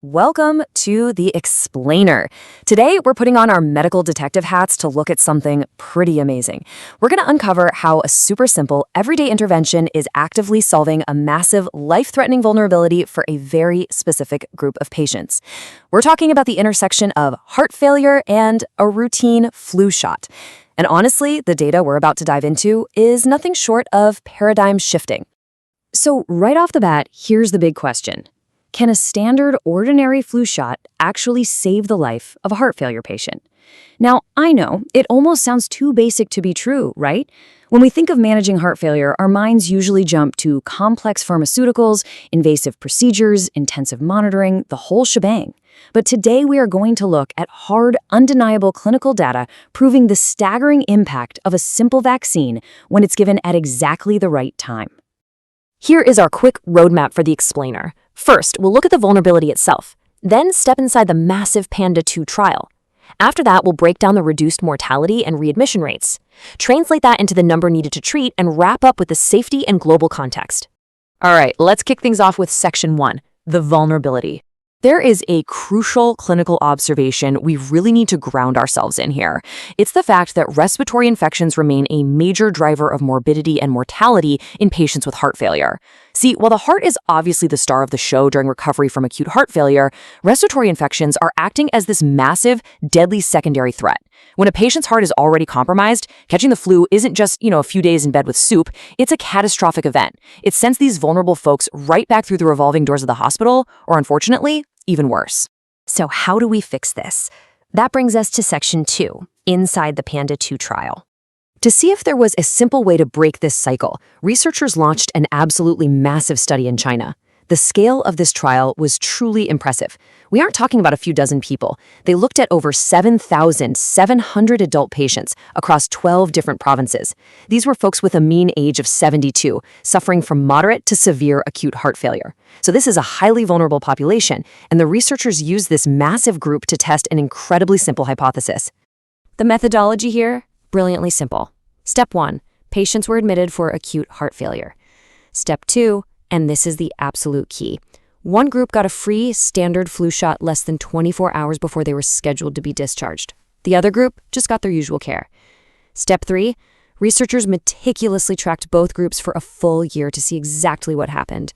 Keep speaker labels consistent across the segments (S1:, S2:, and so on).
S1: Welcome to The Explainer. Today, we're putting on our medical detective hats to look at something pretty amazing. We're going to uncover how a super simple, everyday intervention is actively solving a massive, life-threatening vulnerability for a very specific group of patients. We're talking about the intersection of heart failure and a routine flu shot. And honestly, the data we're about to dive into is nothing short of paradigm shifting. So right off the bat, here's the big question. Can a standard, ordinary flu shot actually save the life of a heart failure patient? Now, I know, it almost sounds too basic to be true, right? When we think of managing heart failure, our minds usually jump to complex pharmaceuticals, invasive procedures, intensive monitoring, the whole shebang. But today we are going to look at hard, undeniable clinical data proving the staggering impact of a simple vaccine when it's given at exactly the right time.
S2: Here is our quick roadmap for the explainer. First, we'll look at the vulnerability itself, then step inside the massive PANDA-2 trial. After that, we'll break down the reduced mortality and readmission rates, translate that into the number needed to treat, and wrap up with the safety and global context. All right, let's kick things off with Section 1, the vulnerability. There is a crucial clinical observation we really need to ground ourselves in here. It's the fact that respiratory infections remain a major driver of morbidity and mortality in patients with heart failure. See, while the heart is obviously the star of the show during recovery from acute heart failure, respiratory infections are acting as this massive, deadly secondary threat. When a patient's heart is already compromised, catching the flu isn't just, a few days in bed with soup. It's a catastrophic event. It sends these vulnerable folks right back through the revolving doors of the hospital, or unfortunately, even worse.
S1: So how do we fix this? That brings us to Section 2, inside the PANDA-2 trial. To see if there was a simple way to break this cycle, researchers launched an absolutely massive study in China. The scale of this trial was truly impressive. We aren't talking about a few dozen people. They looked at over 7,700 adult patients across 12 different provinces. These were folks with a mean age of 72, suffering from moderate to severe acute heart failure. So this is a highly vulnerable population, and the researchers used this massive group to test an incredibly simple hypothesis. The methodology here, brilliantly simple. Step 1, patients were admitted for acute heart failure. Step 2, and this is the absolute key. One group got a free, standard flu shot less than 24 hours before they were scheduled to be discharged. The other group just got their usual care. Step 3, researchers meticulously tracked both groups for a full year to see exactly what happened.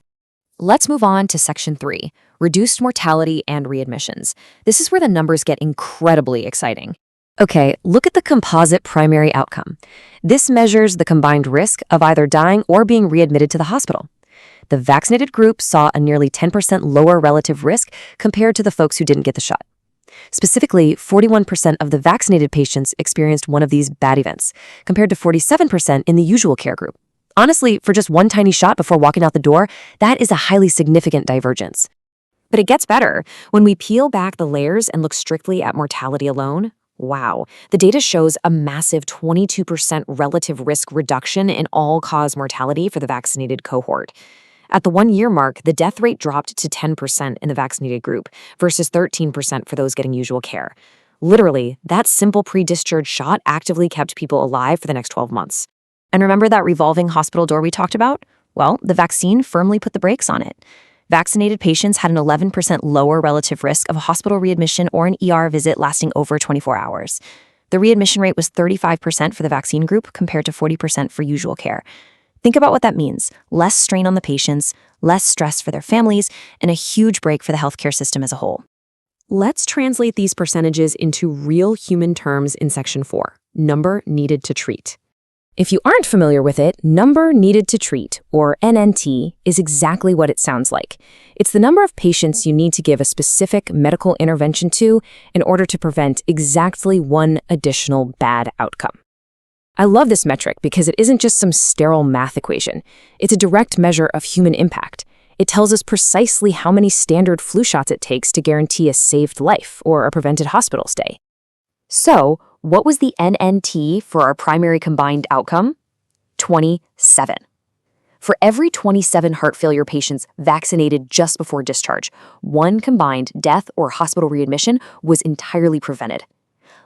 S1: Let's move on to Section 3, reduced mortality and readmissions. This is where the numbers get incredibly exciting. Okay, look at the composite primary outcome. This measures the combined risk of either dying or being readmitted to the hospital. The vaccinated group saw a nearly 10% lower relative risk compared to the folks who didn't get the shot. Specifically, 41% of the vaccinated patients experienced one of these bad events, compared to 47% in the usual care group. Honestly, for just one tiny shot before walking out the door, that is a highly significant divergence. But it gets better. When we peel back the layers and look strictly at mortality alone, wow, the data shows a massive 22% relative risk reduction in all-cause mortality for the vaccinated cohort. At the 1-year mark, the death rate dropped to 10% in the vaccinated group versus 13% for those getting usual care. Literally, that simple pre-discharge shot actively kept people alive for the next 12 months. And remember that revolving hospital door we talked about? Well, the vaccine firmly put the brakes on it. Vaccinated patients had an 11% lower relative risk of a hospital readmission or an ER visit lasting over 24 hours. The readmission rate was 35% for the vaccine group compared to 40% for usual care. Think about what that means. Less strain on the patients, less stress for their families, and a huge break for the healthcare system as a whole. Let's translate these percentages into real human terms in Section 4, number needed to treat. If you aren't familiar with it, number needed to treat, or NNT, is exactly what it sounds like. It's the number of patients you need to give a specific medical intervention to in order to prevent exactly one additional bad outcome. I love this metric because it isn't just some sterile math equation. It's a direct measure of human impact. It tells us precisely how many standard flu shots it takes to guarantee a saved life or a prevented hospital stay. So, what was the NNT for our primary combined outcome? 27. For every 27 heart failure patients vaccinated just before discharge, one combined death or hospital readmission was entirely prevented.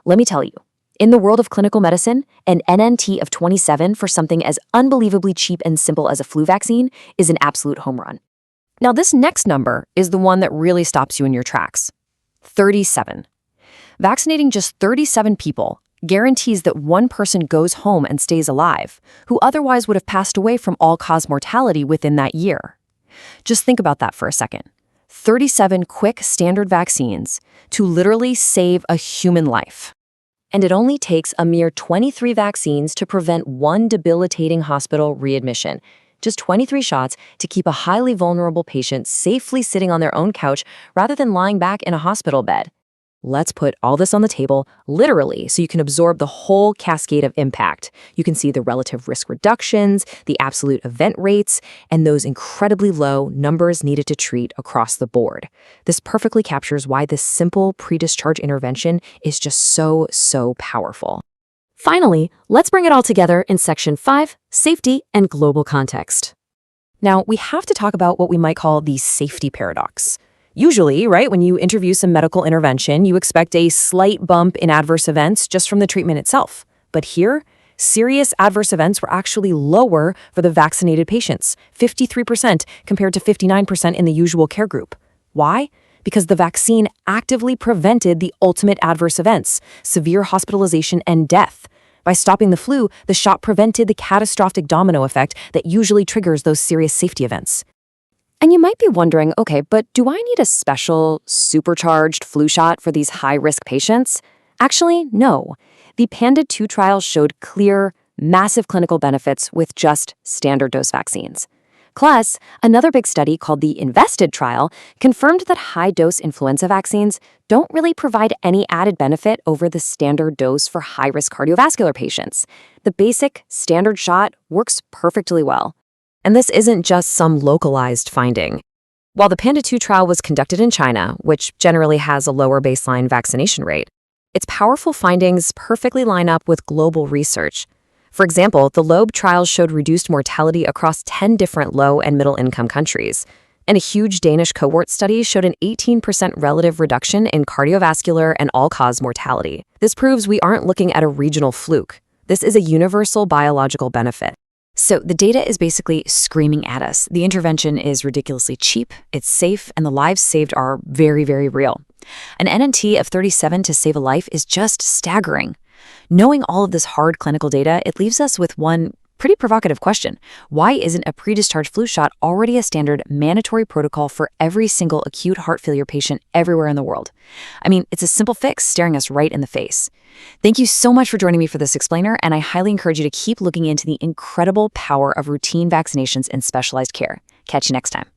S1: Let me tell you, in the world of clinical medicine, an NNT of 27 for something as unbelievably cheap and simple as a flu vaccine is an absolute home run. Now, this next number is the one that really stops you in your tracks. 37. Vaccinating just 37 people guarantees that one person goes home and stays alive, who otherwise would have passed away from all-cause mortality within that year. Just think about that for a second. 37 quick standard vaccines to literally save a human life. And it only takes a mere 23 vaccines to prevent one debilitating hospital readmission. Just 23 shots to keep a highly vulnerable patient safely sitting on their own couch rather than lying back in a hospital bed. Let's put all this on the table, literally, so you can absorb the whole cascade of impact. You can see the relative risk reductions, the absolute event rates, and those incredibly low numbers needed to treat across the board. This perfectly captures why this simple pre-discharge intervention is just so powerful.
S2: Finally, let's bring it all together in Section 5, Safety and Global Context.
S1: Now, we have to talk about what we might call the safety paradox. Usually, right, when you interview some medical intervention, you expect a slight bump in adverse events just from the treatment itself. But here, serious adverse events were actually lower for the vaccinated patients, 53% compared to 59% in the usual care group. Why? Because the vaccine actively prevented the ultimate adverse events, severe hospitalization and death. By stopping the flu, the shot prevented the catastrophic domino effect that usually triggers those serious safety events. And you might be wondering, okay, but do I need a special, supercharged flu shot for these high-risk patients? Actually, no. The PANDA-2 trial showed clear, massive clinical benefits with just standard dose vaccines. Plus, another big study called the INVESTED trial confirmed that high-dose influenza vaccines don't really provide any added benefit over the standard dose for high-risk cardiovascular patients. The basic, standard shot works perfectly well. And this isn't just some localized finding. While the PANDA-2 trial was conducted in China, which generally has a lower baseline vaccination rate, its powerful findings perfectly line up with global research. For example, the LOBE trial showed reduced mortality across 10 different low- and middle-income countries. And a huge Danish cohort study showed an 18% relative reduction in cardiovascular and all-cause mortality. This proves we aren't looking at a regional fluke. This is a universal biological benefit. So the data is basically screaming at us. The intervention is ridiculously cheap, it's safe, and the lives saved are very real. An NNT of 37 to save a life is just staggering. Knowing all of this hard clinical data, it leaves us with one pretty provocative question. Why isn't a pre-discharge flu shot already a standard mandatory protocol for every single acute heart failure patient everywhere in the world? I mean, it's a simple fix staring us right in the face. Thank you so much for joining me for this explainer, and I highly encourage you to keep looking into the incredible power of routine vaccinations in specialized care. Catch you next time.